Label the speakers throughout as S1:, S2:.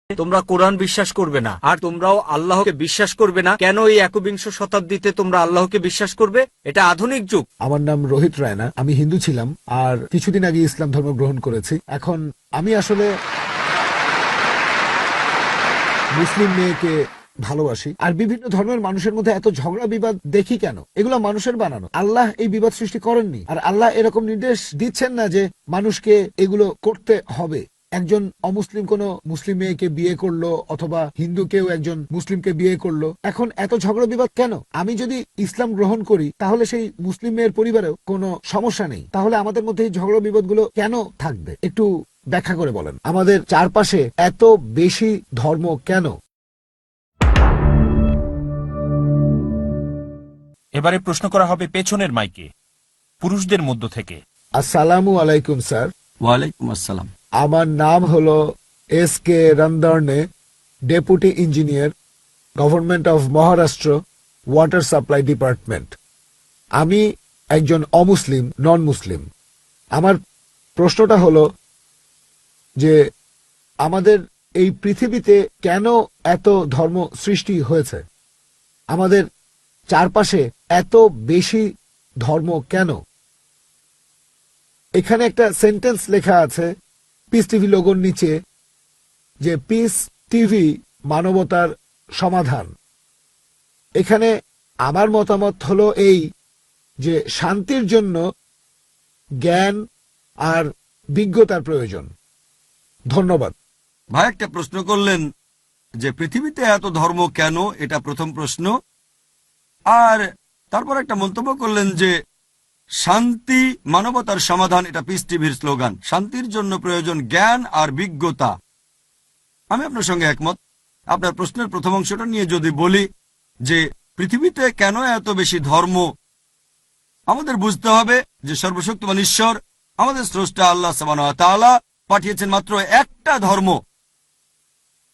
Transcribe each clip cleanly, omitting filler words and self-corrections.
S1: তোমরা কোরআন বিশ্বাস করবে না, আর তোমরাও আল্লাহকে বিশ্বাস করবে না। কেন এই একবিংশ শতাব্দীতে তোমরা আল্লাহকে বিশ্বাস করবে? এটা আধুনিক যুগ।
S2: আমার নাম রোহিত রায়না, আমি হিন্দু ছিলাম আর কিছুদিন আগে ইসলাম ধর্ম গ্রহণ করেছি। এখন আমি আসলে মুসলিম মেয়েকে ভালোবাসি। আর বিভিন্ন ধর্মের মানুষের মধ্যে এত ঝগড়া বিবাদ দেখি কেন? এগুলো মানুষের বানানো। আল্লাহ এই বিবাদ সৃষ্টি করেননি, আর আল্লাহ এরকম নির্দেশ দিচ্ছেন না যে মানুষকে এগুলো করতে হবে। একজন অমুসলিম কোন মুসলিম মেয়েকে বিয়ে করলো, অথবা হিন্দু কেউ একজন মুসলিমকে বিয়ে করলো, এখন এত ঝগড়া বিবাদ কেন? আমি যদি ইসলাম গ্রহণ করি তাহলে সেই মুসলিম মেয়ের পরিবারেও কোনো সমস্যা নেই, তাহলে আমাদের মধ্যে এই ঝগড়া বিবাদগুলো কেন থাকবে? একটু ব্যাখ্যা করে বলেন। আমাদের চারপাশে এত বেশি ধর্ম কেন?
S3: এবারে প্রশ্ন করা হবে পেছনের মাইকে, পুরুষদের মধ্য থেকে।
S2: আসসালামু আলাইকুম স্যার।
S4: ওয়ালাইকুম আসসালাম।
S2: আমার নাম হলো SK Randharne, deputy engineer, government of Maharashtra, water supply department. আমি একজন অমুসলিম, নন মুসলিম। আমার প্রশ্নটা হলো যে আমাদের এই পৃথিবীতে কেন এত ধর্ম সৃষ্টি হয়েছে? আমাদের চারপাশে এত বেশি ধর্ম কেন? এখানে একটা সেন্টেন্স লেখা আছে পিস টিভি লোগোর নিচে, যে পিস টিভি মানবতার সমাধান। এখানে আমার মতামত হলো এই যে শান্তির জন্য জ্ঞান আর বিজ্ঞতার প্রয়োজন। ধন্যবাদ।
S4: ভাই একটা প্রশ্ন করলেন যে পৃথিবীতে এত ধর্ম কেন, এটা প্রথম প্রশ্ন। আর তারপর একটা মন্তব্য করলেন যে শান্তি মানবতার সমাধান, এটা পিস টিভির স্লোগান। শান্তির জন্য প্রয়োজন জ্ঞান আর বিজ্ঞতা। আমি আপনার সঙ্গে একমত। আপনার প্রশ্নের প্রথম অংশটা নিয়ে যদি বলি যে পৃথিবীতে কেন এত বেশি ধর্ম, আমাদের বুঝতে হবে যে সর্বশক্তিমান ঈশ্বর, আমাদের স্রষ্টা আল্লাহ সুবহানাহু ওয়া তাআলা পাঠিয়েছেন মাত্র একটা ধর্ম।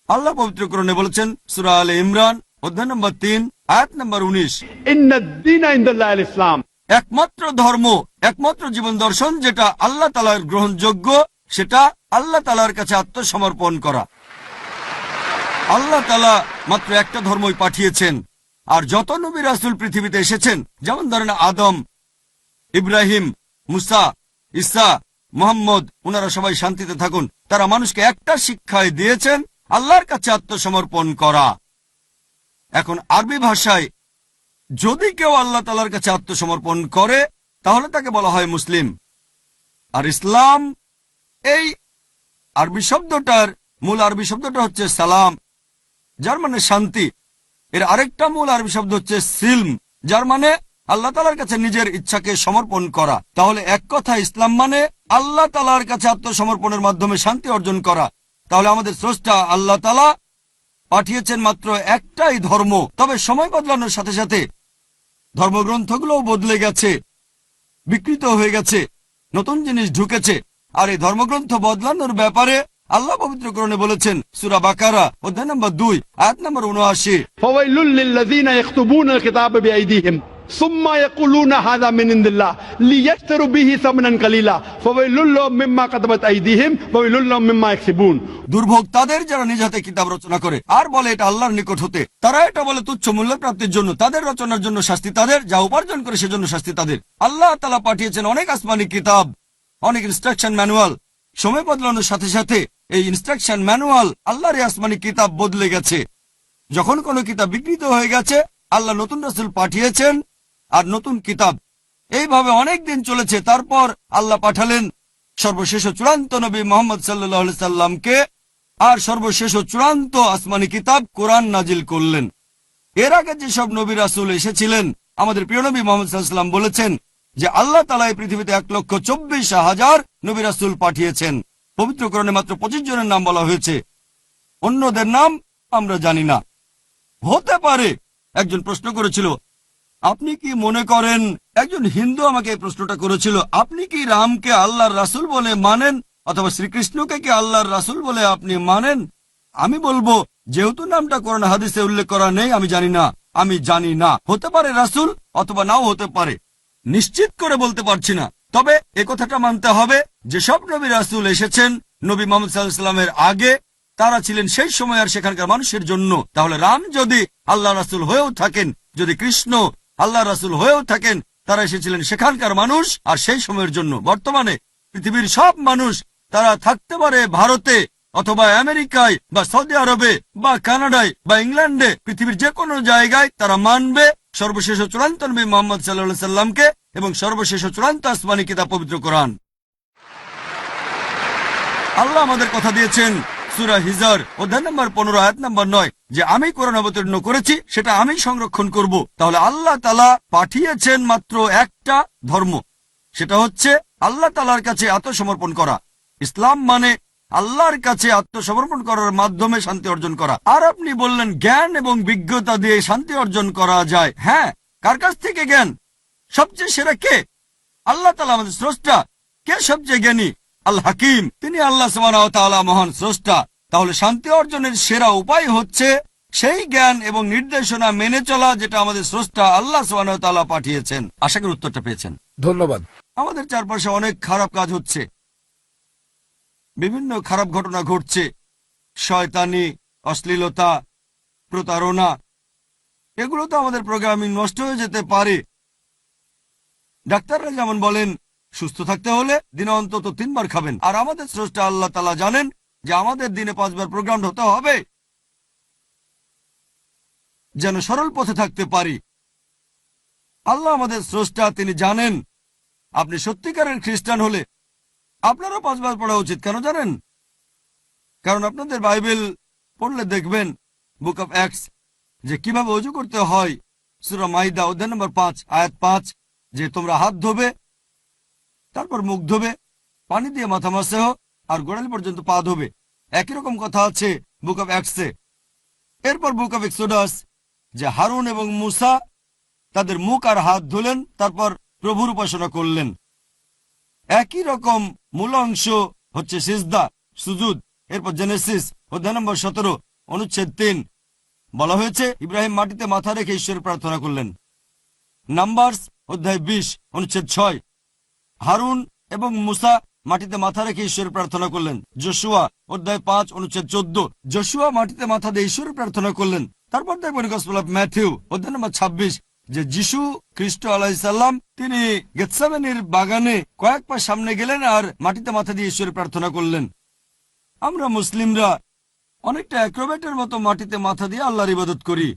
S4: আল্লাহ পবিত্র কোরআনে বলেছেন, সূরা আলে ইমরান অধ্যায় নম্বর 3 আয়াত নম্বর 19,
S5: ইন্নাদ-দীনা ইনদাল্লাহিল ইসলাম।
S4: একমাত্র ধর্ম, একমাত্র জীবন দর্শন যেটা আল্লাহ তাআলার গ্রহণযোগ্য, সেটা আল্লাহ তাআলার কাছে আত্মসমর্পণ করা। আল্লাহ তাআলা মাত্র একটা ধর্মই পাঠিয়েছেন। আর যত নবী রাসূল পৃথিবীতে এসেছেন, যেমন ধরেন আদম, ইব্রাহিম, মুসা, ঈসা, মুহাম্মদ, ওনারা সবাই শান্তিতে থাকুন। তারা মানুষকে একটা শিক্ষাই দিয়েছেন, আল্লাহর কাছে আত্মসমর্পণ করা। এখন আরবি ভাষায় যদি কেউ আল্লাহ তাআলার কাছে আত্মসমর্পণ করে তাহলে তাকে বলা হয় মুসলিম। আর ইসলাম, এই আরবি শব্দটার মূল আরবি শব্দটা হচ্ছে সালাম, যার মানে শান্তি। এর আরেকটা মূল আরবি শব্দ হচ্ছে সিলম, যার মানে আল্লাহ তাআলার কাছে নিজের ইচ্ছাকে সমর্পণ করা। তাহলে এক কথা ইসলাম মানে আল্লাহ তাআলার কাছে আত্মসমর্পণের মাধ্যমে শান্তি অর্জন করা। তাহলে আমাদের স্রষ্টা আল্লাহ তাআলা পাঠিয়েছেন মাত্র একটাই ধর্ম। তবে সময় বদলানোর সাথে সাথে ধর্মগ্রন্থগুলোও বদলে গেছে, বিকৃত হয়ে গেছে, নতুন জিনিস ঢুকেছে। আর এই ধর্মগ্রন্থ বদলানোর ব্যাপারে আল্লাহ পবিত্র কোরআনে বলেছেন, সূরা বাকারা অধ্যায় নম্বর 2 আয়াত নম্বর 79,
S5: ফাওয়াইলুল লিল্লাযিনা ইয়াকতুবুনাল কিতাবা বিআইদিহিম সুম্মা ইয়াকুলুনা হাযা মিন ইনদিল্লাহ লিয়াশতারু বিহি সামনান কালিলা ফাওয়াইলুল লাহুম মিম্মা কাতাবাত আইদিহিম ওয়াইলুল লাহুম মিম্মা ইয়াকসিবুন। দুর্ভোগ তাদের যারা নিজ হাতে কিতাব রচনা করে আর বলে এটা আল্লাহর নিকট হতে। তারা এটা বলে তুচ্ছ মূল্য প্রাপ্তির জন্য। তাদের রচনার জন্য শাস্তি তাদের, যা উপার্জন করে সেজন্য শাস্তি তাদের। আল্লাহ তাআলা পাঠিয়েছেন অনেক আসমানি কিতাব, অনেক ইনস্ট্রাকশন ম্যানুয়াল। সময় বদলানোর সাথে সাথে এই ইনস্ট্রাকশন ম্যানুয়াল, আল্লাহর এই আসমানি কিতাব বদলে গেছে। যখন কোনো কিতাব বিকৃত হয়ে গেছে, আল্লাহ নতুন রাসূল পাঠিয়েছেন আর নতুন কিতাব। এইভাবে অনেক দিন চলেছে। তারপর আল্লাহ পাঠালেন সর্বশেষ ও চূড়ান্ত নবী মুহাম্মদ সাল্লাল্লাহু আলাইহি সাল্লামকে, আর সর্বশেষ ও চূড়ান্ত আসমানি কিতাব কোরআন নাজিল করলেন। এর আগে যেসব নবী রাসূল এসেছিলেন, আমাদের প্রিয় নবী মুহাম্মদ সাল্লাল্লাহু আলাইহি সাল্লাম বলেছেন যে আল্লাহ তাআলা এই পৃথিবীতে 1,24,000 নবী রাসূল পাঠিয়েছেন। পবিত্র কোরআনে মাত্র 25 জনের নাম বলা হয়েছে, অন্যদের নাম আমরা জানি না। হতে পারে একজন প্রশ্ন করেছিল, আপনি কি মনে করেন, একজন হিন্দু আমাকে এই প্রশ্নটা করেছিল, আপনি কি রামকে আল্লাহর রাসূল বলে মানেন, অথবা শ্রীকৃষ্ণকে কি আল্লাহর রাসূল বলে আপনি মানেন? আমি বলবো, যেহেতু নামটা কোরআন হাদিসে উল্লেখ করা নেই, আমি জানি না। হতে পারে রাসূল, অথবা নাও হতে পারে, নিশ্চিত করে বলতে পারছি না। তবে এ কথাটা মানতে হবে, যেসব নবী রাসূল এসেছেন নবী মুহাম্মদ সাল্লাল্লাহু আলাইহি ওয়াসাল্লামের আগে,
S4: তারা ছিলেন সেই সময় আর সেখানকার মানুষের জন্য। তাহলে রাম যদি আল্লাহ রাসূল হয়েও থাকেন, যদি কৃষ্ণ আল্লাহ রাসূল হয়েও থাকেন, তারা এসেছিলেন সেখানকার মানুষ আর সেই সময়ের জন্য। বর্তমানে পৃথিবীর সব মানুষ তারা থাকতে পারে ভারতে অথবা আমেরিকায় বা সৌদি আরবে বা কানাডায় বা ইংল্যান্ডে, পৃথিবীর যে কোনো জায়গায় তারা মানবে সর্বশেষ ও চূড়ান্ত নবী মুহাম্মদ সাল্লাল্লাহু আলাইহি সাল্লামকে এবং সর্বশেষ ও চূড়ান্ত আসমানী কিতাব পবিত্র কোরআন। আল্লাহ আমাদের কথা দিয়েছেন সূরা হিজর অধ্যায় নম্বর 15 আয়াত নম্বর 9 যে আমি কোরআন অবতীর্ণ করেছি, সেটা আমি সংরক্ষণ করব। তাহলে আল্লাহ তাআলা পাঠিয়েছেন মাত্র একটা ধর্ম, সেটা হচ্ছে আল্লাহ তাআলার কাছে আত্মসমর্পণ করা। ইসলাম মানে আল্লাহর কাছে আত্মসমর্পণ করার মাধ্যমে শান্তি অর্জন করা। আর আপনি বললেন জ্ঞান এবং বিজ্ঞতা দিয়ে শান্তি অর্জন করা যায়। হ্যাঁ, কার কাছ থেকে জ্ঞান? সবচেয়ে সেরা কে? আল্লাহ তাআলা আমাদের স্রষ্টা। কে সবচেয়ে জ্ঞানী? আল হাকিম, তিনি আল্লাহ সুবহানাহু ওয়া তাআলা মহান স্রষ্টা। তাহলে শান্তি অর্জনের সেরা উপায় হচ্ছে সেই জ্ঞান এবং নির্দেশনা মেনে চলা যেটা আমাদের স্রষ্টা আল্লাহ সুবহানাহু ওয়া তাআলা পাঠিয়েছেন। আশা করি উত্তরটা পেয়েছেন।
S2: ধন্যবাদ।
S4: আমাদের চারপাশে অনেক খারাপ কাজ হচ্ছে, বিভিন্ন খারাপ ঘটনা ঘটছে, শয়তানি, অশ্লীলতা, প্রতারণা, এগুলো তো আমাদের প্রোগ্রামিং নষ্ট হয়ে যেতে পারে। ডাক্তাররা যেমন বলেন সুস্থ থাকতে হলে দিনে অন্তত 3 বার খাবেন, আর আমাদের স্রষ্টা আল্লাহ তাআলা জানেন যে আমাদের দিনে 5 বার প্রোগ্রাম হতে হবে যেন সরল পথে থাকতে পারি। আল্লাহ আমাদের স্রষ্টা, তিনি জানেন আপনি সত্যিকারের খ্রিস্টান হলে আপনারও 5 বার পড়া উচিত। কেন জানেন? কারণ আপনাদের বাইবেল পড়লে দেখবেন বুক অফ অ্যাক্টস যে কিভাবে ওযু করতে হয়। সূরা মাইদা অধ্যায় নম্বর 5 আয়াত 5 যে তোমরা হাত ধোবে, তারপর মুখ ধোবে, পানি দিয়ে মাথা মাসেহ, আর গোড়ালি পর্যন্ত পা ধোবে। একই রকম কথা আছে বুক অফ অ্যাক্টসে। এরপর বুক অফ এক্সোডাস যে হারুন এবং মুসা তাদের মুখ আর হাত ধুলেন, তারপর প্রভুর উপাসনা করলেন। একই রকম মূল অংশ হচ্ছে সিজদা, সুজুদ। এরপর জেনেসিস অধ্যায় নম্বর 17 অনুচ্ছেদ 3 বলা হয়েছে ইব্রাহিম মাটিতে মাথা রেখে ঈশ্বরের প্রার্থনা করলেন। নাম্বারস অধ্যায় 20 অনুচ্ছেদ 6 হারুন এবং মুসা মাটিতে মাথা রেখে ঈশ্বরের প্রার্থনা করলেন। যোশুয়া অধ্যায় 5 অনুচ্ছেদ 14 যোশুয়া মাটিতে মাথা দিয়ে ঈশ্বরের প্রার্থনা করলেন। তারপর দেখবেন গসপেল অফ ম্যাথিউ অধ্যায় নম্বর 26 যে যিশু খ্রিস্ট আলাইহিস সালাম তিনি গেতসেমানির বাগানে কয়েক পা সামনে গেলেন আর মাটিতে মাথা দিয়ে ঈশ্বরের প্রার্থনা করলেন। আমরা মুসলিমরা অনেকটা অ্যাক্রোব্যাটের মতো মাটিতে মাথা দিয়ে আল্লাহর ইবাদত করি।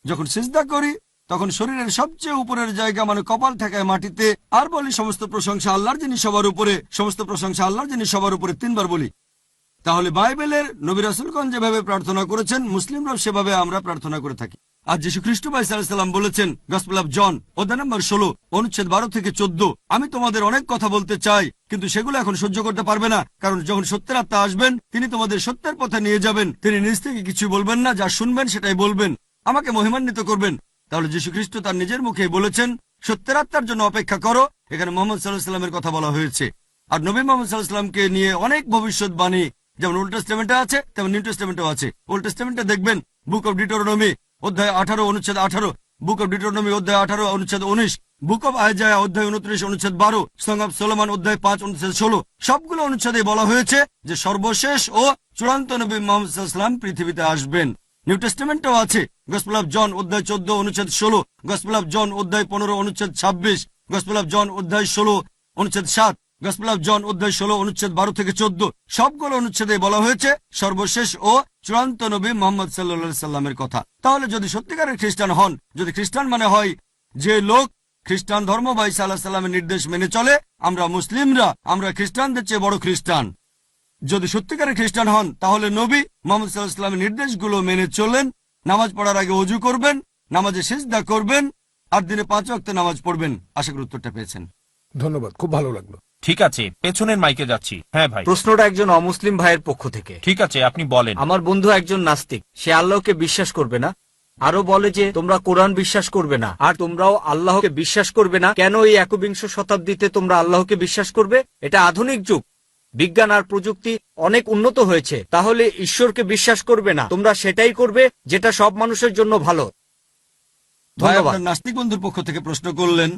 S4: যখন সিজদা করি তখন শরীরের সবচেয়ে উপরের জায়গা মানে কপাল ঠেকায় মাটিতে, আর বলি সমস্ত প্রশংসা আল্লাহর যিনি সবার উপরে, সমস্ত প্রশংসা আল্লাহর যিনি সবার উপরে 3 বার বলি। তাহলে বাইবেলের নবী রাসূলগণ যেভাবে প্রার্থনা করেছেন মুসলিমরাও সেভাবে আমরা প্রার্থনা করে থাকি। আর যীশু খ্রিস্ট ভাই সাল্লাল্লাহু আলাইহি সাল্লাম বলেছেন গসপেল অফ জন অধ্যায় নম্বর 16 অনুচ্ছেদ 12 থেকে 14 আমি তোমাদের অনেক কথা বলতে চাই, কিন্তু সেগুলো এখন সহ্য করতে পারবে না, কারণ যখন সত্যের আত্মা আসবেন তিনি তোমাদের সত্যের পথে নিয়ে যাবেন। তিনি নিজ থেকে কিছু বলবেন না, যা শুনবেন সেটাই বলবেন, আমাকে মহিমান্বিত করবেন। তাহলে যীশু খ্রিস্ট তার নিজের মুখে বলেছেন সত্যের আত্মার জন্য অপেক্ষা করো। এখানে মুহাম্মদ সাল্লাল্লাহু আলাইহি সাল্লামের কথা বলা হয়েছে। আর নবী মুহাম্মদ সাল্লাল্লাহু আলাইহি সাল্লামকে নিয়ে অনেক ভবিষ্যৎবাণী যেমন ওল্ড টেস্টামেন্টে আছে তেমন নিউ টেস্টামেন্টেও আছে। ওল্ড টেস্টামেন্টে দেখবেন বুক অফ ডিউটেরোনমি অধ্যায় 18 অনুচ্ছেদ 18, বুক অফ ডিউটেরোনমি অধ্যায় 18 অনুচ্ছেদ 19, বুক অফ আইজায়া অধ্যায় 29 অনুচ্ছেদ 12, সং অফ সলোমন অধ্যায় 5 অনুচ্ছেদ 16। সবগুলো অনুচ্ছেদে বলা হয়েছে যে সর্বশেষ ও চূড়ান্ত নবী মুহাম্মদ সাল্লাল্লাহু আলাইহি সাল্লাম পৃথিবীতে আসবেন। নিউ টেস্টামেন্টেও আছে গসপেল অফ জন অধ্যায় 14 অনুচ্ছেদ 16, গসপেল অফ জন অধ্যায় 15 অনুচ্ছেদ 26, গসপেল অফ জন অধ্যায় 16 অনুচ্ছেদ 7, গসপেল অফ জন অধ্যায় 16 অনুচ্ছেদ 12 থেকে 14। সবগুলো অনুচ্ছেদে বলা হয়েছে সর্বশেষ ও চূড়ান্ত নবী মুহাম্মদ সাল্লাল্লাহু আলাইহি সাল্লামের কথা। তাহলে যদি সত্যিকারের খ্রিস্টান হন, যদি খ্রিস্টান মানে হয় যে লোক খ্রিস্টান ধর্ম বা ঈসা আলাইহিস সালামের নির্দেশ মেনে চলে, আমরা মুসলিমরা আমরা খ্রিস্টানদের চেয়ে বড় খ্রিস্টান। যদি সত্যিকারের খ্রিস্টান হন তাহলে নবী মুহাম্মদ সাল্লাল্লাহু আলাইহি সাল্লামের নির্দেশগুলো মেনে চলেন, নামাজ পড়ার আগে ওযু করবেন, নামাজে সিজদা করবেন, আর দিনে 5 ওয়াক্ত নামাজ পড়বেন। আশা করি উত্তরটা পেয়েছেন।
S2: ধন্যবাদ, খুব ভালো লাগলো।
S3: ঠিক আছে, পেছনের মাইকে যাচ্ছি। হ্যাঁ ভাই।
S1: প্রশ্নটা একজন অমুসলিম ভাইয়ের পক্ষ থেকে।
S3: ঠিক আছে, আপনি বলেন।
S1: আমার বন্ধু একজন নাস্তিক, সে আল্লাহকে বিশ্বাস করবে না, আরো বলে যে তোমরা কোরআন বিশ্বাস করবে না আর তোমরাও আল্লাহকে বিশ্বাস করবে না। কেন এই 21 শতাব্দীতে তোমরা আল্লাহকে বিশ্বাস করবে? এটা আধুনিক যুগ, বিজ্ঞান আর প্রযুক্তি অনেক উন্নত হয়েছে, তাহলে ঈশ্বরকে বিশ্বাস করবে না, তোমরা সেটাই করবে যেটা সব মানুষের জন্য ভালো।
S4: ভাই
S1: ধন্যবাদ।
S4: আপনার নাস্তিক বন্ধুর পক্ষ থেকে প্রশ্ন করলেন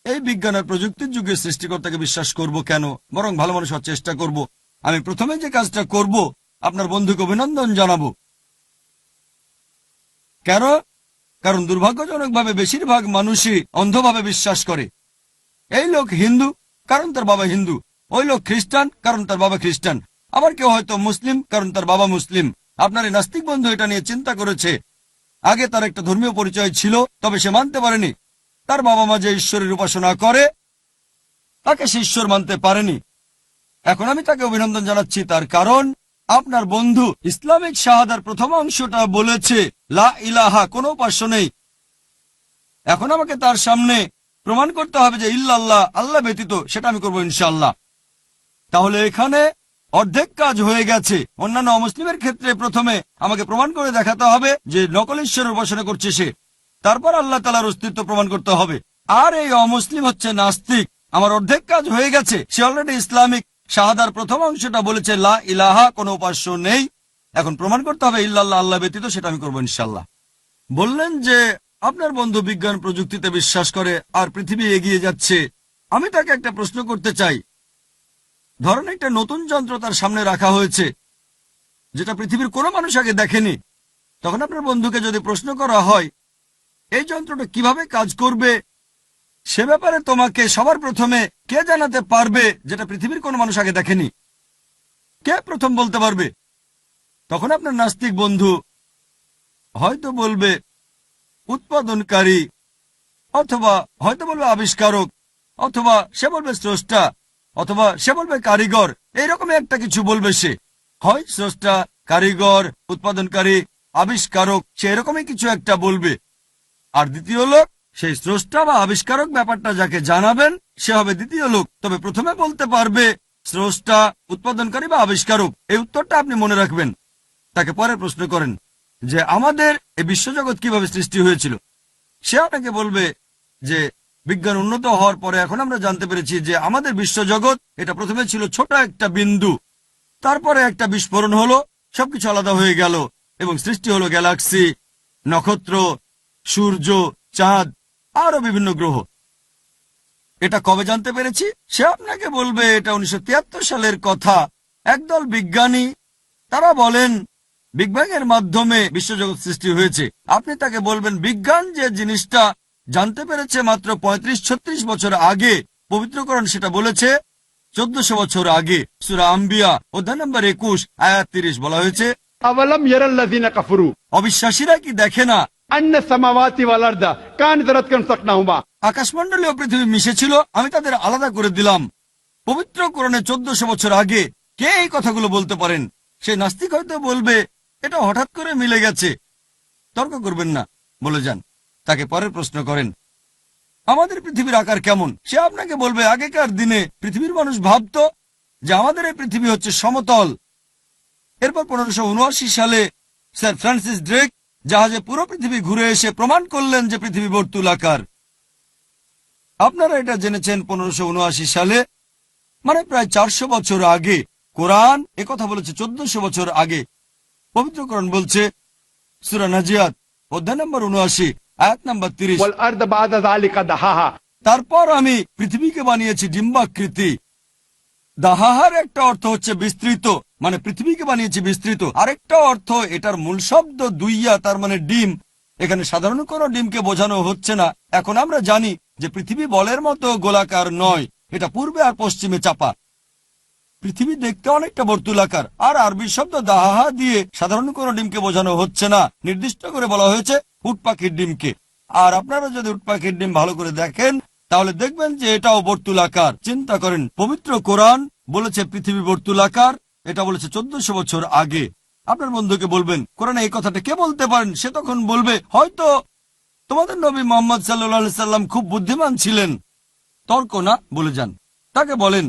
S4: এই বিজ্ঞান আর প্রযুক্তির যুগে সৃষ্টিকর্তাকে বিশ্বাস করব কেন, বরং ভালো মানুষ হওয়ার চেষ্টা করব। আমি প্রথমে যে কাজটা করব আপনার বন্ধুকে অভিনন্দন জানাবো। কেন? কারণ দুর্ভাগ্যজনকভাবে বেশিরভাগ মানুষই অন্ধভাবে বিশ্বাস করে এই লোক হিন্দু কারণ তার বাবা হিন্দু, ওই লোক খ্রিস্টান কারণ তার বাবা খ্রিস্টান, আবার কেউ হয়তো মুসলিম কারণ তার বাবা মুসলিম। আপনার এই নাস্তিক বন্ধু এটা নিয়ে চিন্তা করেছে। আগে তার একটা ধর্মীয় পরিচয় ছিল, তবে সে মানতে পারেনি তার বাবা মা যে ঈশ্বরের উপাসনা করে তাকে সে ঈশ্বর মানতে পারেনি। এখন আমি তাকে অভিনন্দন জানাচ্ছি, তার কারণ আপনার বন্ধু ইসলামিক শাহাদার প্রথম অংশটা বলেছে লা ইলাহা, কোনো উপাস্য নেই। এখন আমাকে তার সামনে প্রমাণ করতে হবে যে ইল্লাল্লাহ, আল্লাহ ব্যতীত, সেটা আমি করবো ইনশাআল্লাহ। তাহলে এখানে অর্ধেক কাজ হয়ে গেছে। অন্যান্য অমুসলিমের ক্ষেত্রে প্রথমে আমাকে প্রমাণ করে দেখাতে হবে যে নকল ঈশ্বরের উপাসনা করছে সে, তারপর আল্লাহ তাআলার অস্তিত্ব প্রমাণ করতে হবে। আর এই অমুসলিম হচ্ছে নাস্তিক। আমার অর্ধেক কাজ হয়ে গেছে, সে অলরেডি ইসলামিক শাহাদার প্রথম অংশটা বলেছে লা ইলাহা, কোনো উপাস্য নেই। এখন প্রমাণ করতে হবে ইল্লাল্লাহ, আল্লাহ ব্যতীত, সেটা আমি করবো ইনশাআল্লাহ। বললেন যে আপনার বন্ধু বিজ্ঞান প্রযুক্তিতে বিশ্বাস করে আর পৃথিবী এগিয়ে যাচ্ছে। আমি তাকে একটা প্রশ্ন করতে চাই। ধরেন একটা নতুন যন্ত্র তার সামনে রাখা হয়েছে যেটা পৃথিবীর কোনো মানুষ আগে দেখেনি। তখন আপনার বন্ধুকে যদি প্রশ্ন করা হয় এই যন্ত্রটা কিভাবে কাজ করবে, সে ব্যাপারে তোমাকে সবার প্রথমে কে জানাতে পারবে যেটা পৃথিবীর কোনো মানুষ আগে দেখেনি? কে প্রথম বলতে পারবে? তখন আপনার নাস্তিক বন্ধু হয়তো বলবে উৎপাদনকারী, অথবা হয়তো বলবে আবিষ্কারক, অথবা সে বলবে স্রষ্টা, অথবা সে বলবে কারিগর। এইরকম একটা কিছু বলবে সে, হয় স্রষ্টা, কারিগর, উৎপাদনকারী, আবিষ্কারক, সে এরকমই কিছু একটা বলবে। আর দ্বিতীয় লোক, সেই স্রষ্টা বা আবিষ্কারক ব্যাপারটা যাকে জানাবেন সে হবে দ্বিতীয় লোক। তবে প্রথমে বলতে পারবে স্রষ্টা, উৎপাদনকারী বা আবিষ্কারক। এই উত্তরটা আপনি মনে রাখবেন। তাকে পরে প্রশ্ন করেন যে আমাদের এই বিশ্বজগৎ কিভাবে সৃষ্টি হয়েছিল। সে আপনাকে বলবে যে বিজ্ঞান উন্নত হওয়ার পরে এখন আমরা জানতে পেরেছি যে আমাদের বিশ্বজগৎ এটা প্রথমে ছিল ছোট একটা বিন্দু, তারপরে একটা বিস্ফোরণ হলো, সবকিছু আলাদা হয়ে গেল এবং সৃষ্টি হলো গ্যালাক্সি, নক্ষত্র, সূর্য, চাঁদ, আরো বিভিন্ন গ্রহ। এটা কবে জানতে পেরেছি? সে আপনাকে বলবে এটা 1973 সালের কথা। একদল বিজ্ঞানী তারা বলেন বিগ ব্যাং এর মাধ্যমে বিশ্বজগৎ সৃষ্টি হয়েছে। আপনি তাকে বলবেন বিজ্ঞান যে জিনিসটা জানতে পেরেছে মাত্র 35-36 বছর আগে, পবিত্র কোরআন সেটা বলেছে 1400 বছর আগে। সূরা আম্বিয়া অধ্যায় নম্বর 21 আয়াত 30 বলা হয়েছে,
S5: أولم يرى الذين كفروا
S4: অবিশ্বাসীরা কি দেখে না
S5: أن السماوات والأرض كانت رتقا فسقناهما।
S4: আকাশমণ্ডলী ও পৃথিবী মিশেছিল, আমি তাদের আলাদা করে দিলাম। পবিত্র কোরআনে 1400 বছর আগে কে এই কথাগুলো বলতে পারেন? সে নাস্তিক হয়তো বলবে এটা হঠাৎ করে মিলে গেছে। তর্ক করবেন না, বলে যান। তাকে পরের প্রশ্ন করেন আমাদের পৃথিবীর আকার কেমন? সে আপনাকে বলবে আগেকার দিনে পৃথিবীর মানুষ ভাবতো যে আমাদের এই পৃথিবী হচ্ছে সমতল। এরপর 1579 সালে স্যার ফ্রান্সিস ড্রেক জাহাজে পুরো পৃথিবী ঘুরে এসে প্রমাণ করলেন যে পৃথিবী বর্তুলাকার। আপনারা এটা জেনেছেন 1579 সালে, মানে প্রায় 400 বছর আগে। কোরআন একথা বলেছে 1400 বছর আগে। পবিত্র কোরআন বলছে সূরা নাজিয়াত অধ্যায় নম্বর 79 আয়াত নম্বর 30,
S5: والأرض بعد ذلك دحاها।
S4: তারপর আমি পৃথিবীকে বানিয়েছি ডিম্বাকৃতি। দাহাহার একটা অর্থ হচ্ছে বিস্তৃত, মানে পৃথিবীকে বানিয়েছি বিস্তৃত। আরেকটা অর্থ এটার মূল শব্দ দুইয়া, তার মানে ডিম। এখানে সাধারণ কোনো ডিমকে বোঝানো হচ্ছে না। এখন আমরা জানি যে পৃথিবী বলের মতো গোলাকার নয়, এটা পূর্বে আর পশ্চিমে চাপা। পৃথিবী দেখতে অনেকটা বর্তুলাকার। আর আরবি শব্দ দাহাহা দিয়ে সাধারণ কোনো ডিমকে বোঝানো হচ্ছে না, নির্দিষ্ট করে বলা হয়েছে উট পাখির ডিমকে। আর আপনারা যদি উট পাখির ডিম ভালো করে দেখেন তাহলে দেখবেন যে এটাও বর্তুলাকার। চিন্তা করেন, পবিত্র কোরআন বলেছে পৃথিবী বর্তুলাকার, এটা বলেছে 1400 বছর আগে। আপনার বন্ধুকে বলবেন কোরআনে এই কথাটা কে বলতে পারেন? সে তখন বলবে হয়তো তোমাদের নবী মুহাম্মদ সাল্লাল্লাহু আলাইহি সাল্লাম খুব বুদ্ধিমান ছিলেন। তর্ক না, বলে যান। তাকে বলেন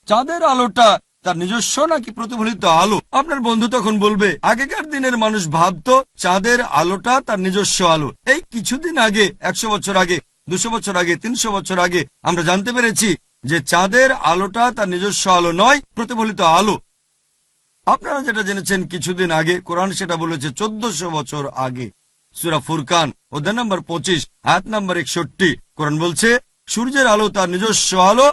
S4: চাঁদের আলোটা তার নিজস্ব নাকি প্রতিফলিত আলো? আপনার বন্ধু তখন বলবে আগেকার দিনের মানুষ ভাবতো চাঁদের আলোটা তার নিজস্ব আলো। এই কিছুদিন আগে, 100 বছর আগে, 200 বছর আগে, 300 বছর আগে আমরা জানতে পেরেছি যে চাঁদের আলোটা তার নিজস্ব আলো নয়, প্রতিফলিত আলো। আপনারা যেটা জেনেছেন কিছুদিন আগে, কোরআন সেটা বলেছে 1400 বছর আগে। সূরা ফুরকান অধ্যায় নম্বর 25 আয়াত নম্বর 61 কোরআন বলছে সূর্যের আলো তার নিজস্ব আলো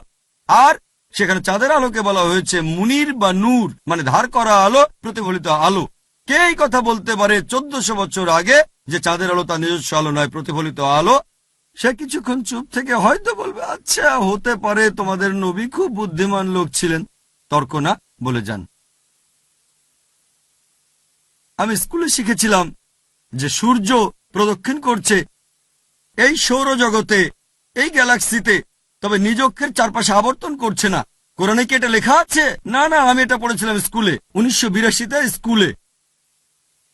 S4: আর সেখানে চাঁদের আলোকে বলা হয়েছে মুনির বা নূর, মানে ধার করা আলো, প্রতিফলিত আলো। কে এই কথা বলতে পারে 1400 বছর আগে যে চাঁদের আলো তার নিজস্ব আলো নয়, প্রতিফলিত আলো? সে কিছুক্ষণ চুপ থেকে হয়তো বলবে, আচ্ছা হতে পারে, তোমাদের নবী খুব বুদ্ধিমান লোক ছিলেন। তর্ক না, বলে যান। আমি স্কুলে শিখেছিলাম যে সূর্য প্রদক্ষিণ করছে এই সৌরজগতে, এই গ্যালাক্সিতে, তবে নিজ অক্ষের চারপাশে আবর্তন করছে না। কোরআনে কি এটা লেখা আছে? না, আমি এটা পড়েছিলাম স্কুলে 1982-তে। স্কুলে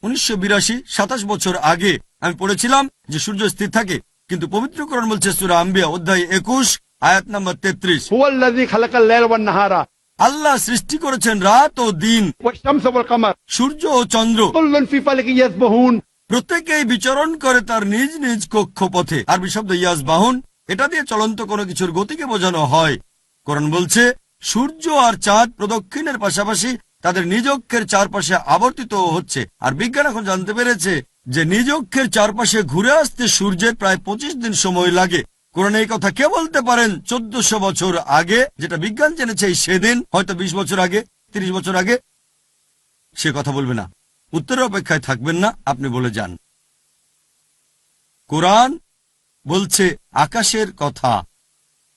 S4: 1982, 27 বছর আগে আমি পড়েছিলাম যে সূর্য স্থির থাকে, কিন্তু পবিত্র কোরআন বলছে সূরা আম্বিয়া অধ্যায় 21 আয়াত নাম্বার 33,
S5: هو الذي خلق الليل والنهار
S4: আল্লাহ সৃষ্টি করেছেন রাত ও দিন,
S5: والشمس والقمر
S4: সূর্য ও চন্দ্র,
S5: كل في فلك يسبحون।
S4: প্রত্যেকেই বিচরণ করে তার নিজ নিজ কক্ষপথে। আরবি শব্দ ইয়াসবাহুন, এটা দিয়ে চলন্ত কোনো কিছুর গতিকে বোঝানো হয়। কোরআন বলছে সূর্য আর চাঁদ প্রদক্ষিণের পাশাপাশি তাদের নিজ অক্ষের চারপাশে আবর্তিত হচ্ছে। আর বিজ্ঞান এখন জানতে পেরেছে যে নিজ অক্ষের চারপাশে ঘুরে আসতে সূর্যের প্রায় 25 দিন সময় লাগে। কোরআনে এই কথা কে বলতে পারেন 1400 বছর আগে? যেটা বিজ্ঞান জেনেছে সেদিন, হয়তো 20 বছর আগে, 30 বছর আগে। সে কথা বলবে না, উত্তরের অপেক্ষায় থাকবেন না, আপনি বলে যান। কোরআন বলছে আকাশের কথা।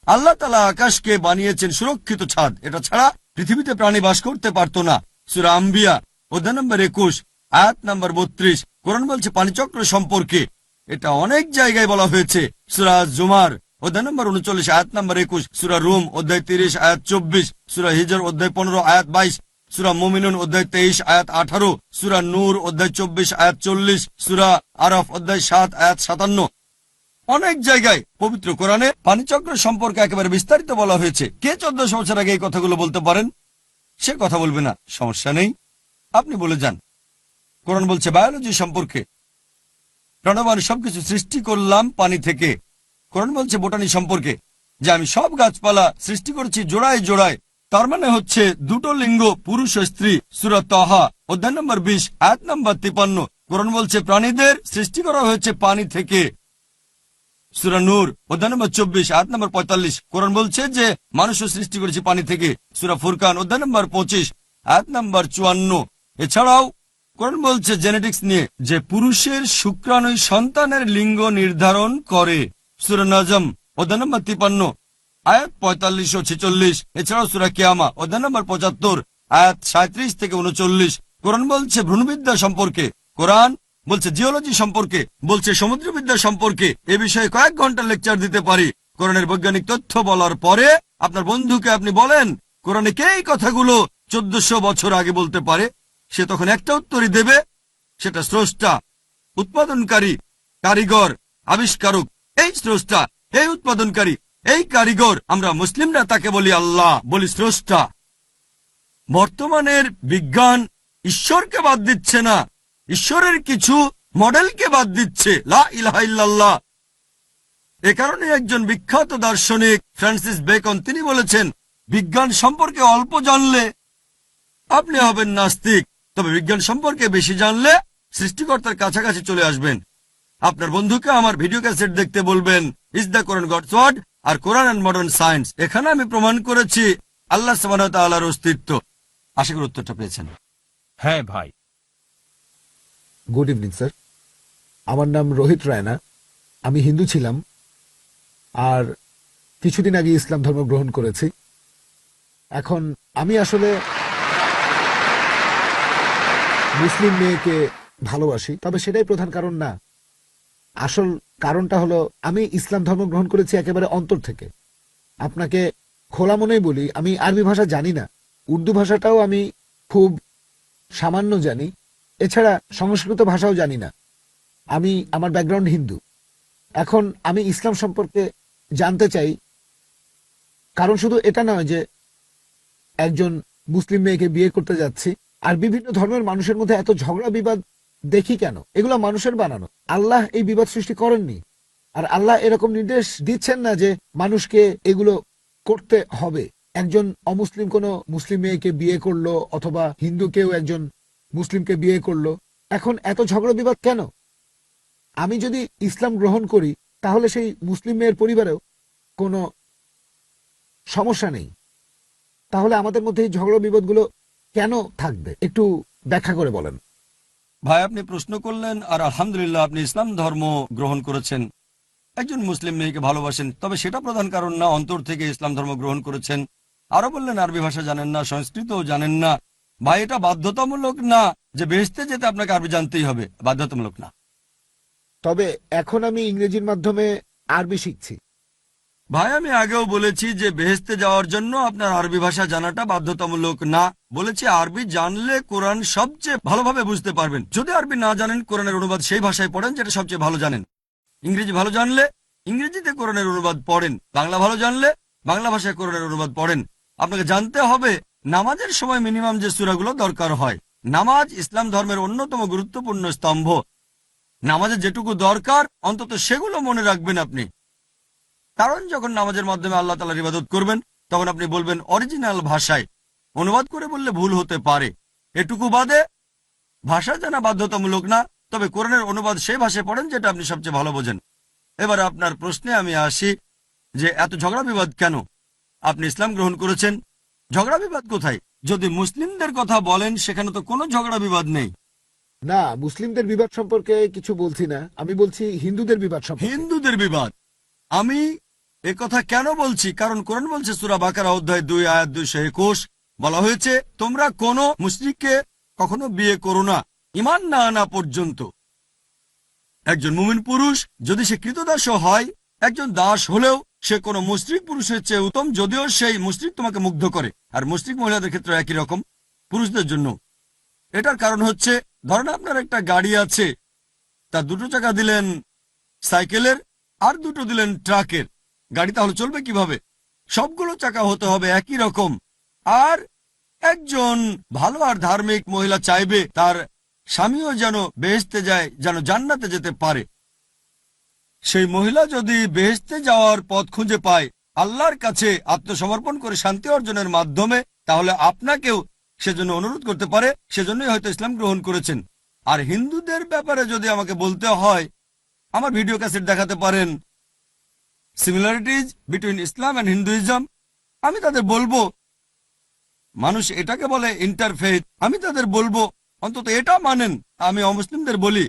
S4: আল্লাহ তাআলা আকাশকে বানিয়েছেন সুরক্ষিত ছাদ, এটা ছাড়া পৃথিবীতে প্রাণী বাস করতে পারত না। সূরা আম্বিয়া অধ্যায় নম্বর 21 আয়াত নম্বর 32। কোরআন বলছে পানিচক্র সম্পর্কে, এটা অনেক জায়গায় বলা হয়েছে। সূরা জুমার অধ্যায় নম্বর 39 আয়াত নম্বর 21, সূরা রুম অধ্যায় 30 আয়াত 24, সূরা হিজর অধ্যায় 15 আয়াত 22, সূরা মুমিনুন অধ্যায় 23 আয়াত 18, সূরা নূর অধ্যায় 24 আয়াত 40, সূরা আরাফ অধ্যায় 7 আয়াত 57। অনেক জায়গায় পবিত্র কোরআনে পানিচক্র সম্পর্কে একেবারে বিস্তারিত বলা হয়েছে। কে 1400 বছর আগে এই কথাগুলো বলতে পারেন? সে কথা বলবে না, সমস্যা নেই, আপনি বলে যান। কোরআন বলছে বায়োলজি সম্পর্কে, প্রাণবান সবকিছু সৃষ্টি করলাম পানি থেকে। কোরআন বলছে বোটানি সম্পর্কে, যে আমি সব গাছপালা সৃষ্টি করেছি জোড়ায় জোড়ায়, তার মানে হচ্ছে দুটো লিঙ্গ, পুরুষ ও স্ত্রী। সূরা তাহা অধ্যায় নম্বর 20 আয়াত নম্বর 53। কোরআন বলছে প্রাণীদের সৃষ্টি করা হয়েছে পানি থেকে। সূরা নূর অধ্যায় নম্বর 24 আয়াত নম্বর 45। কোরআন বলছে যে মানুষও সৃষ্টি করেছে পানি থেকে। সূরা ফুরকান অধ্যায় নম্বর 25 আয়াত নম্বর 54। এছাড়াও কোরআন বলছে জেনেটিক্স নিয়ে, যে পুরুষের শুক্রাণুই সন্তানের লিঙ্গ নির্ধারণ করে। সূরা নাজম অধ্যায় নম্বর 53 আয়াত 45 ও 46। এছাড়াও সূরা কিয়ামা অধ্যায় নম্বর 75 আয়াত 37 থেকে 39। কোরআন বলছে ভ্রূণবিদ্যা সম্পর্কে, কোরআন বলছে জিওলজি সম্পর্কে, বলছে সমুদ্রবিদ্যা সম্পর্কে। এ বিষয়ে কয়েক ঘন্টা লেকচার দিতে পারি। কোরআনের বৈজ্ঞানিক তথ্য বলার পরে আপনার বন্ধুকে আপনি বলেন কোরআনে কে এই কথাগুলো 1400 বছর আগে বলতে পারে, সে তখন একটা উত্তরই দেবে, সেটা স্রষ্টা, উৎপাদনকারী, কারিগর, আবিষ্কারক। এই স্রষ্টা, এই উৎপাদনকারী, এই কারিগর, আমরা মুসলিমরা তাকে বলি আল্লাহ, বলি স্রষ্টা। বর্তমানের বিজ্ঞান ঈশ্বরকে বাদ দিচ্ছে না, ঈশ্বরের কিছু মডেলকে বাদ দিচ্ছে। লা ইলাহা ইল্লাল্লাহ। এ কারণে একজন বিখ্যাত দার্শনিক ফ্রান্সিস বেকন তিনি বলেছেন, বিজ্ঞান সম্পর্কে অল্প জানলে আপনি হবেন নাস্তিক, তবে বিজ্ঞান সম্পর্কে বেশি জানলে সৃষ্টিকর্তার কাছাকাছি চলে আসবেন। আপনার বন্ধুকে আমার ভিডিও ক্যাসেট দেখতে বলবেন, is the Quran God's word আর কোরআন অ্যান্ড মডার্ন সায়েন্স। এখানে আমি প্রমাণ করেছি আল্লাহ সুবহানাহু ওয়া তাআলার অস্তিত্ব। আশা করি উত্তরটা পেয়েছেন।
S3: হ্যাঁ ভাই।
S2: গুড ইভিনিং স্যার, আমার নাম রোহিত রায়না। আমি হিন্দু ছিলাম, আর কিছুদিন আগে ইসলাম ধর্ম গ্রহণ করেছি। এখন আমি আসলে মুসলিম মেয়েকে ভালোবাসি, তবে সেটাই প্রধান কারণ না। আসল কারণটা হলো আমি ইসলাম ধর্ম গ্রহণ করেছি একেবারে অন্তর থেকে। আপনাকে খোলা মনেই বলি, আমি আরবি ভাষা জানি না, উর্দু ভাষাটাও আমি খুব সামান্য জানি, এছাড়া সংস্কৃত ভাষাও জানি না। আমি আমার ব্যাকগ্রাউন্ড হিন্দু। এখন আমি ইসলাম সম্পর্কে জানতে চাই, কারণ শুধু এটা নয় যে একজন মুসলিম মেয়েকে বিয়ে করতে যাচ্ছি। আর বিভিন্ন ধর্মের মানুষের মধ্যে এত ঝগড়া বিবাদ দেখি কেন? এগুলো মানুষের বানানো। আল্লাহ এই বিবাদ সৃষ্টি করেননি, আর আল্লাহ এরকম নির্দেশ দিচ্ছেন না যে মানুষকে এগুলো করতে হবে। একজন অমুসলিম কোনো মুসলিম মেয়েকে বিয়ে করলো, অথবা হিন্দু কেউ একজন মুসলিমকে বিয়ে করলো, এখন এত ঝগড়া বিবাদ কেন? আমি যদি ইসলাম গ্রহণ করি তাহলে সেই মুসলিম মেয়ের পরিবারেও কোনো সমস্যা নেই। তাহলে আমাদের মধ্যে এই ঝগড়া বিবাদগুলো কেন থাকবে? একটু ব্যাখ্যা করে বলেন।
S4: ভাই, আপনি প্রশ্ন করলেন আর আলহামদুলিল্লাহ আপনি ইসলাম ধর্ম গ্রহণ করেছেন, একজন মুসলিম মেয়েকে ভালোবাসেন, তবে সেটা প্রধান কারণ না, অন্তর থেকে ইসলাম ধর্ম গ্রহণ করেছেন। আরো বললেন আরবি ভাষা জানেন না, সংস্কৃতও জানেন না। ভাই, এটা বাধ্যতামূলক না যে বেহেশতে যেতে আপনাকে আরবি জানতেই হবে, বাধ্যতামূলক না।
S2: তবে এখন আমি ইংরেজির মাধ্যমে আরবি শিখছি।
S4: ভাই, আমি আগেও বলেছি যে বেহেশতে যাওয়ার জন্য আপনার আরবি ভাষা জানাটা বাধ্যতামূলক না। বলেছি আরবি জানলে কোরআন সবচেয়ে ভালোভাবে বুঝতে পারবেন। যদি আরবি না জানেন, কোরআনের অনুবাদ সেই ভাষায় পড়েন যেটা সবচেয়ে ভালো জানেন। ইংরেজি ভালো জানলে ইংরেজিতে কোরআনের অনুবাদ পড়েন, বাংলা ভালো জানলে বাংলা ভাষায় কোরআনের অনুবাদ পড়েন। আপনাকে জানতে হবে নামাজের সময় মিনিমাম যে সূরাগুলো দরকার হয়। নামাজ ইসলাম ধর্মের অন্যতম গুরুত্বপূর্ণ স্তম্ভ। নামাজে যেটুকু দরকার অন্তত সেগুলো মনে রাখবেন আপনি। কারণ যখন নামাজের মাধ্যমে আল্লাহ তাআলার ইবাদত করবেন, তখন আপনি বলবেন অরিজিনাল ভাষায়। অনুবাদ করে বললে ভুল হতে পারে। এটুকু বাদে ভাষা জানা বাধ্যতামূলক না, তবে কোরআনের অনুবাদ সেই ভাষায় পড়েন যেটা আপনি সবচেয়ে ভালো বোঝেন। এবার আপনার প্রশ্নে আমি আসি যে এত ঝগড়া বিবাদ কেন? আপনি ইসলাম গ্রহণ করেছেন, ঝগড়া বিবাদ কোথায়? যদি মুসলিমদের কথা বলেন, সেখানে তো কোনো ঝগড়া বিবাদ নেই।
S2: না, মুসলিমদের বিবাদ সম্পর্কে কিছু বলছি না, আমি বলছি হিন্দুদের বিবাদ সম্পর্কে।
S4: হিন্দুদের বিবাদ আমি কথা কেন বলছি? কারণ কোরআন বলছে সূরা বাকারা অধ্যায় 2 আয়াত 221, বলা হয়েছে তোমরা কোনো মুশরিককে কখনো বিয়ে করো না ঈমান না আনা পর্যন্ত। একজন মুমিন পুরুষ যদি সে কৃতদাসও হয়, একজন দাস হলেও সে কোনো মুশরিক পুরুষের চেয়ে উত্তম, যদিও সেই মুশরিক তোমাকে মুগ্ধ করে। আর মুশরিক মহিলাদের ক্ষেত্রে একই রকম, পুরুষদের জন্য। এটার কারণ হচ্ছে, ধরেন আপনার একটা গাড়ি আছে, তার দুটো চাকা দিলেন সাইকেলের আর দুটো দিলেন ট্রাকের। গাড়ি তাহলে চলবে কিভাবে? সবগুলো চাকা হতে হবে একই রকম। আর একজন ভালো আর ধার্মিক মহিলা চাইবে তার স্বামীও যেন বেহেশতে যায়, যেন জান্নাতে যেতে পারে। সেই মহিলা যদি বেহেশতে যাওয়ার পথ খুঁজে পায় আল্লাহর কাছে আত্মসমর্পণ করে শান্তি অর্জনের মাধ্যমে, তাহলে আপনাকেও সেজন্য অনুরোধ করতে পারে। সেজন্যই হয়তো ইসলাম গ্রহণ করেছেন। আর হিন্দুদের ব্যাপারে যদি আমাকে বলতে হয়, আমার ভিডিও ক্যাসেট দেখাতে পারেন, similarities between Islam and Hinduism. আমি তাদের বলবো, মানুষ এটাকে বলে ইন্টারফেথ, আমি তাদের বলবো অন্তত এটা মানেন। আমি অমুসলিমদের বলি,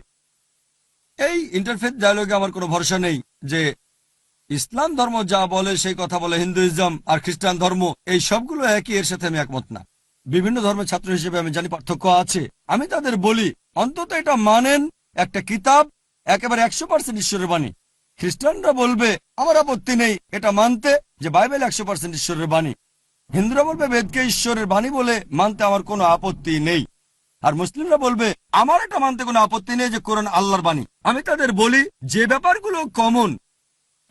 S4: এই ইন্টারফেথ ডায়ালগে আমার কোনো ভরসা নেই যে ইসলাম ধর্ম যা বলে সেই কথা বলে হিন্দুইজম, আর খ্রিস্টান ধর্ম এই সবগুলো একই, এর সাথে আমি একমত না। বিভিন্ন ধর্মের ছাত্র হিসেবে আমি জানি পার্থক্য আছে। আমি তাদের বলি অন্তত এটা মানেন, একটা কিতাব একেবারে 100% ঈশ্বরের বাণী। খ্রিস্টানরা বলবে আমার আপত্তি নেই এটা মানতে যে বাইবেল 100% ঈশ্বরের বাণী। হিন্দুরা বলবে বেদকে ঈশ্বরের বাণী বলে মানতে আমার কোনো আপত্তি নেই। আর মুসলিমরা বলবে আমার এটা মানতে কোনো আপত্তি নেই যে কোরআন আল্লাহর বাণী। আমি তাদের বলি যে ব্যাপারগুলো কমন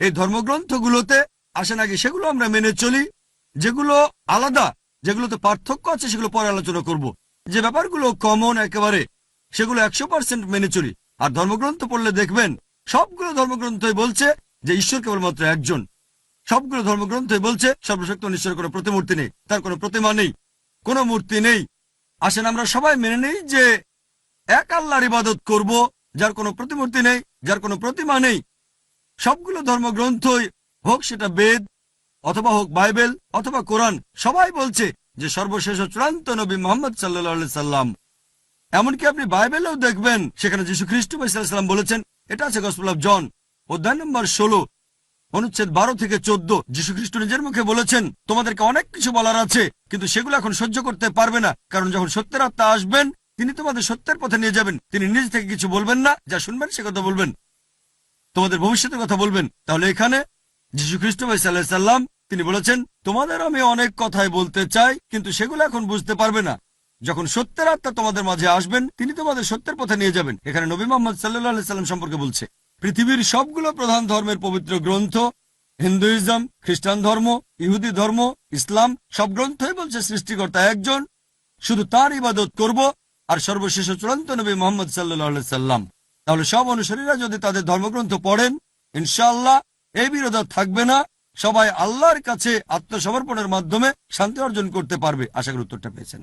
S4: এই ধর্মগ্রন্থগুলোতে আসে নাকি সেগুলো আমরা মেনে চলি, যেগুলো আলাদা, যেগুলোতে পার্থক্য আছে সেগুলো পরে আলোচনা করব। যে ব্যাপারগুলো কমন একেবারে, সেগুলো 100% মেনে চলি। আর ধর্মগ্রন্থ পড়লে দেখবেন সবগুলো ধর্মগ্রন্থই বলছে যে ঈশ্বর কেবলমাত্র একজন। সবগুলো ধর্মগ্রন্থই বলছে সর্বশক্ত ঈশ্বরের কোনো প্রতিমূর্তি নেই, তার কোনো প্রতিমা নেই, কোনো মূর্তি নেই। আসেন আমরা সবাই মেনে নেই যে এক আল্লাহর ইবাদত করব, যার কোনো প্রতিমূর্তি নেই, যার কোনো প্রতিমা নেই। সবগুলো ধর্মগ্রন্থই, হোক সেটা বেদ অথবা হোক বাইবেল অথবা কোরআন, সবাই বলছে যে সর্বশেষ ও চূড়ান্ত নবী মুহাম্মদ সাল্লাল্লাহু আলাইহি সাল্লাম। এমনকি আপনি বাইবেলেও দেখবেন সেখানে যীশু খ্রিস্ট সাল্লাল্লাহু বলেছেন, এটা আছে গসপেল অফ জন অধ্যায় নম্বর 16 অনুচ্ছেদ 12 থেকে 14। যীশু খ্রিস্ট নিজের মুখে বলেছেন তোমাদেরকে অনেক কিছু বলার আছে, কিন্তু সেগুলো এখন সহ্য করতে পারবে না, কারণ যখন সত্যের আত্মা আসবেন তিনি তোমাদের সত্যের পথে নিয়ে যাবেন। তিনি নিজ থেকে কিছু বলবেন না, যা শুনবেন সে কথা বলবেন, তোমাদের ভবিষ্যতের কথা বলবেন। তাহলে এখানে যীশু খ্রিস্ট সাল্লাম তিনি বলেছেন তোমাদের আমি অনেক কথাই বলতে চাই, কিন্তু সেগুলো এখন বুঝতে পারবে না। যখন সত্যের আত্মা তোমাদের মাঝে আসবেন তিনি তোমাদের সত্যের পথে নিয়ে যাবেন। এখানে নবী মুহাম্মদ সাল্লাল্লাহু আলাইহি সাল্লাম সম্পর্কে বলছে। পৃথিবীর সবগুলো প্রধান ধর্মের পবিত্র গ্রন্থ, হিন্দুইজম, খ্রিস্টান ধর্ম, ইহুদি ধর্ম, ইসলাম, সব গ্রন্থই বলছে সৃষ্টিকর্তা একজন, শুধু তার ইবাদত করব, আর সর্বশেষ চূড়ান্ত নবী মুহাম্মদ সাল্লাল্লাহু আলাইহি সাল্লাম। তাহলে সব অনুসারীরা যদি তাদের ধর্মগ্রন্থ পড়েন, ইনশাআল্লাহ এই বিরোধ থাকবে না। সবাই আল্লাহর কাছে আত্মসমর্পণের মাধ্যমে শান্তি অর্জন করতে পারবে। আশা করি উত্তরটা পেয়েছেন।